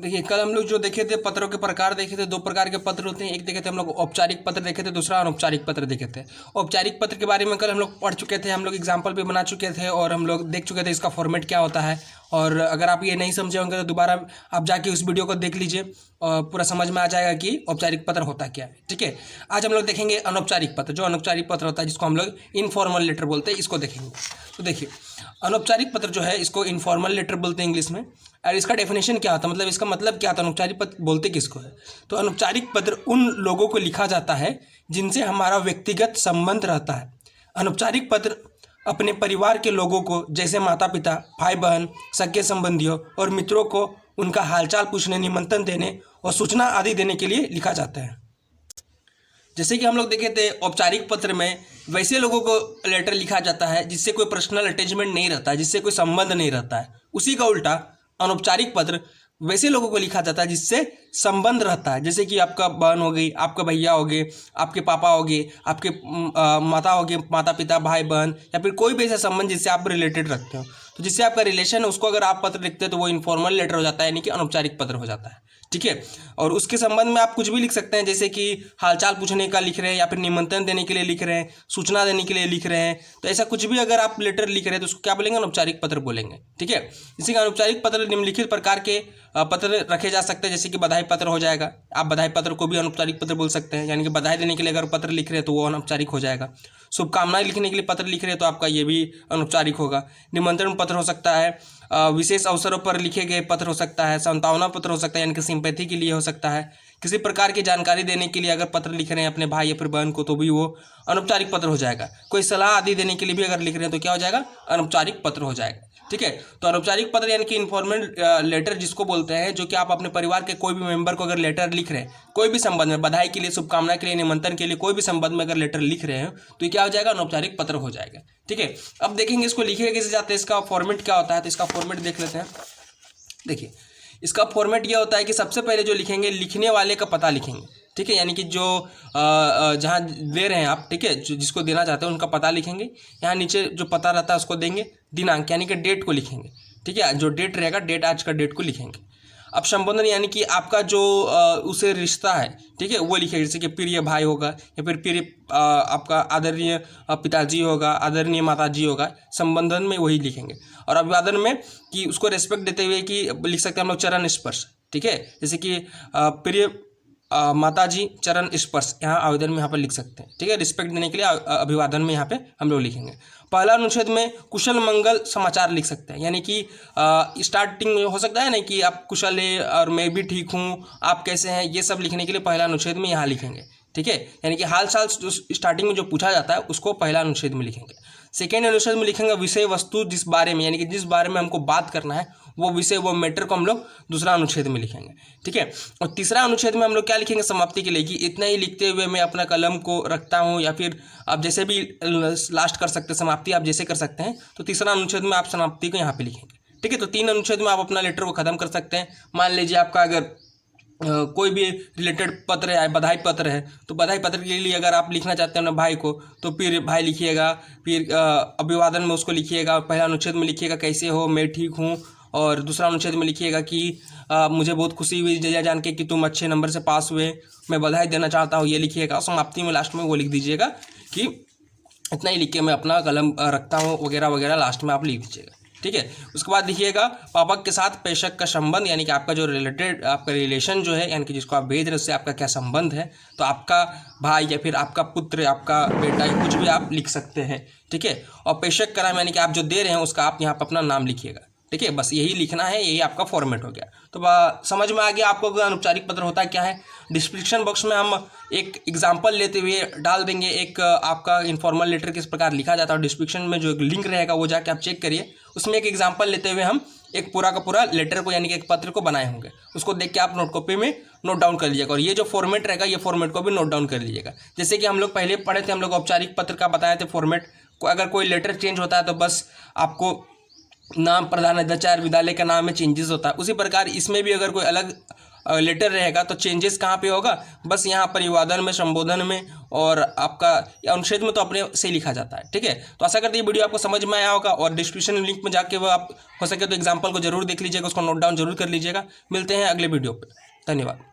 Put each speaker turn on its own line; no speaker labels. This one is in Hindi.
देखिए, कल हम लोग जो देखे थे पत्रों के प्रकार देखे थे, दो प्रकार के पत्र होते हैं। एक देखे थे हम लोग औपचारिक पत्र देखे थे, दूसरा अनौपचारिक पत्र देखे थे। औपचारिक पत्र के बारे में कल हम लोग पढ़ चुके थे, हम लोग एग्जाम्पल भी बना चुके थे और हम लोग देख चुके थे इसका फॉर्मेट क्या होता है। और अगर आप ये नहीं समझे होंगे तो दोबारा आप जाके उस वीडियो को देख लीजिए और पूरा समझ में आ जाएगा कि औपचारिक पत्र होता क्या है। ठीक है, आज हम लोग देखेंगे अनौपचारिक पत्र। जो अनौपचारिक पत्र होता है जिसको हम लोग इनफॉर्मल लेटर बोलते हैं, इसको देखेंगे। तो देखिए, अनौपचारिक पत्र जो है इसको इनफॉर्मल लेटर बोलते हैं इंग्लिश में। और इसका डेफिनेशन क्या होता है, मतलब इसका मतलब क्या होता है, अनौपचारिक पत्र बोलते किसको है। तो अनौपचारिक पत्र उन लोगों को लिखा जाता है जिनसे हमारा व्यक्तिगत संबंध रहता है। अनौपचारिक पत्र अपने परिवार के लोगों को, जैसे माता पिता, भाई बहन, सगे संबंधियों और मित्रों को उनका हालचाल पूछने, निमंत्रण देने और सूचना आदि देने के लिए लिखा जाता है। जैसे कि हम लोग देखे थे औपचारिक पत्र में वैसे लोगों को लेटर लिखा जाता है जिससे कोई पर्सनल अटैचमेंट नहीं रहता है, जिससे कोई संबंध नहीं रहता है। उसी का उल्टा अनौपचारिक पत्र वैसे लोगों को लिखा जाता है जिससे संबंध रहता है, जैसे कि आपका बहन हो गई, आपका भैया हो गए, आपके पापा हो गए, आपके माता हो गए, माता पिता, भाई बहन, या फिर कोई भी ऐसा संबंध जिससे आप रिलेटेड रखते हो। तो जिससे आपका रिलेशन है उसको अगर आप पत्र लिखते हैं तो वो इनफॉर्मल लेटर हो जाता है, यानी कि अनौपचारिक पत्र हो जाता है। ठीक है, और उसके संबंध में आप कुछ भी लिख सकते हैं, जैसे कि हालचाल पूछने का लिख रहे हैं, या फिर निमंत्रण देने के लिए लिख रहे हैं, सूचना देने के लिए लिख रहे हैं। तो ऐसा कुछ भी अगर आप लेटर लिख रहे हैं तो उसको क्या बोलेंगे, अनौपचारिक पत्र बोलेंगे। ठीक है, इसी का अनौपचारिक पत्र निम्नलिखित प्रकार के पत्र रखे जा सकते हैं, जैसे कि बधाई पत्र हो जाएगा। आप बधाई पत्र को भी अनौपचारिक पत्र बोल सकते हैं, यानी कि बधाई देने के लिए अगर पत्र लिख रहे हैं तो वो अनौपचारिक हो जाएगा। शुभकामनाएं लिखने के लिए पत्र लिख रहे हैं तो आपका ये भी अनौपचारिक होगा। निमंत्रण पत्र हो सकता है, विशेष अवसरों पर लिखे गए पत्र हो सकता है, सांत्वना पत्र हो सकता है, यानी कि सिंपैथी के लिए हो सकता है। किसी प्रकार की जानकारी देने के लिए अगर पत्र लिख रहे हैं अपने भाई या फिर बहन को तो भी वो अनौपचारिक पत्र हो जाएगा। कोई सलाह आदि देने के लिए भी अगर लिख रहे हैं तो क्या हो जाएगा, अनौपचारिक पत्र हो जाएगा। ठीक है, तो अनौपचारिक पत्र यानी कि इनफॉर्मल लेटर जिसको बोलते हैं, जो कि आप अपने परिवार के कोई भी मेंबर को अगर लेटर लिख रहे हैं, कोई भी संबंध में, बधाई के लिए, शुभकामना के लिए, निमंत्रण के लिए, कोई भी संबंध में अगर लेटर लिख रहे हैं तो ये क्या हो जाएगा, अनौपचारिक पत्र हो जाएगा। ठीक है, अब देखेंगे इसको लिखे कैसे जाते हैं, इसका फॉर्मेट क्या होता है। तो इसका फॉर्मेट देख लेते हैं। देखिए, इसका फॉर्मेट यह होता है कि सबसे पहले जो लिखेंगे, लिखने वाले का पता लिखेंगे। ठीक है, यानी कि जो जहाँ दे रहे हैं आप, ठीक है, जिसको देना चाहते हैं उनका पता लिखेंगे। यहाँ नीचे जो पता रहता है उसको देंगे, दिनांक यानी कि डेट को लिखेंगे। ठीक है, जो डेट रहेगा, डेट आज का डेट को लिखेंगे। अब संबोधन यानी कि आपका जो उसे रिश्ता है, ठीक है, वो लिखेगा। जैसे कि प्रिय भाई होगा, या फिर प्रिय आपका आदरणीय पिताजी होगा, आदरणीय माताजी होगा, संबोधन में वही लिखेंगे। और अभिवादन में कि उसको रेस्पेक्ट देते हुए कि लिख सकते हैं हम लोग चरण स्पर्श। ठीक है, जैसे कि प्रिय माताजी चरण स्पर्श, यहाँ आवेदन में यहाँ पर लिख सकते हैं। ठीक है, रिस्पेक्ट देने के लिए अभिवादन में यहाँ पे हम लोग लिखेंगे। पहला अनुच्छेद में कुशल मंगल समाचार लिख सकते हैं, यानी कि स्टार्टिंग में हो सकता है ना कि आप कुशल है और मैं भी ठीक हूँ, आप कैसे हैं, ये सब लिखने के लिए पहला अनुच्छेद में यहाँ लिखेंगे। ठीक है, यानी कि हाल साल जो स्टार्टिंग में जो पूछा जाता है उसको पहला अनुच्छेद में लिखेंगे। सेकेंड अनुच्छेद में लिखेंगे विषय वस्तु, जिस बारे में, यानी कि जिस बारे में हमको बात करना है वो विषय, वो मैटर को हम लोग दूसरा अनुच्छेद में लिखेंगे। ठीक है, और तीसरा अनुच्छेद में हम लोग क्या लिखेंगे, समाप्ति के लिए, कि इतना ही लिखते हुए मैं अपना कलम को रखता हूँ, या फिर आप जैसे भी लास्ट कर सकते हैं, समाप्ति आप जैसे कर सकते हैं। तो तीसरा अनुच्छेद में आप समाप्ति को यहाँ पे लिखेंगे। ठीक है, तो 3 अनुच्छेद में आप अपना लेटर को खत्म कर सकते हैं। मान लीजिए आपका अगर कोई भी रिलेटेड पत्र है, बधाई पत्र है, तो बधाई पत्र के लिए अगर आप लिखना चाहते हैं अपने भाई को तो फिर भाई लिखिएगा, फिर अभिवादन में उसको लिखिएगा, पहला अनुच्छेद में लिखिएगा कैसे हो, मैं ठीक हूँ, और दूसरा अनुच्छेद में लिखिएगा कि मुझे बहुत खुशी हुई जया जान के कि तुम अच्छे नंबर से पास हुए, मैं बधाई देना चाहता हूँ, ये लिखिएगा। समाप्ति में लास्ट में वो लिख दीजिएगा कि इतना ही लिख के मैं अपना कलम रखता हूँ, वगैरह वगैरह लास्ट में आप लिख दीजिएगा। ठीक है, उसके बाद लिखिएगा पापक के साथ प्रेषक का संबंध, यानी कि आपका जो रिलेटेड, आपका रिलेशन जो है, यानी कि जिसको आप भेज रहे हैं उससे आपका क्या संबंध है। तो आपका भाई या फिर आपका पुत्र, आपका बेटा, कुछ भी आप लिख सकते हैं। ठीक है, और प्रेषक का नाम यानी कि आप जो दे रहे हैं उसका आप यहाँ पर अपना नाम लिखिएगा। ठीक है, बस यही लिखना है, यही आपका फॉर्मेट हो गया। तो समझ में आ गया आपको अनौपचारिक पत्र होता क्या है। डिस्क्रिप्शन बॉक्स में हम एक एग्जांपल लेते हुए डाल देंगे, एक आपका इनफॉर्मल लेटर किस प्रकार लिखा जाता है। डिस्क्रिप्शन में जो एक लिंक रहेगा वो जाके आप चेक करिए, उसमें एक एग्जांपल लेते हुए हम एक पूरा का पूरा लेटर को, यानी कि एक पत्र को बनाए होंगे। उसको देख के आप नोट कॉपी में नोट डाउन कर लीजिएगा, और ये जो फॉर्मेट रहेगा ये फॉर्मेट को भी नोट डाउन कर लीजिएगा। जैसे कि हम लोग पहले पढ़े थे, हम लोग औपचारिक पत्र का बताए थे फॉर्मेट। अगर कोई लेटर चेंज होता है तो बस आपको नाम, प्रधानाचार्य विद्यालय का नाम में चेंजेस होता है, उसी प्रकार इसमें भी अगर कोई अलग लेटर रहेगा तो चेंजेस कहाँ पे होगा, बस यहाँ परिवादन में, संबोधन में और आपका अनुच्छेद में तो अपने से लिखा जाता है। ठीक है, तो आशा करते हैं वीडियो आपको समझ में आया होगा और डिस्क्रिप्शन लिंक में जाके वो आप हो सके तो एग्जाम्पल को जरूर देख लीजिएगा, उसको नोट डाउन जरूर कर लीजिएगा। मिलते हैं अगले वीडियो पर, धन्यवाद।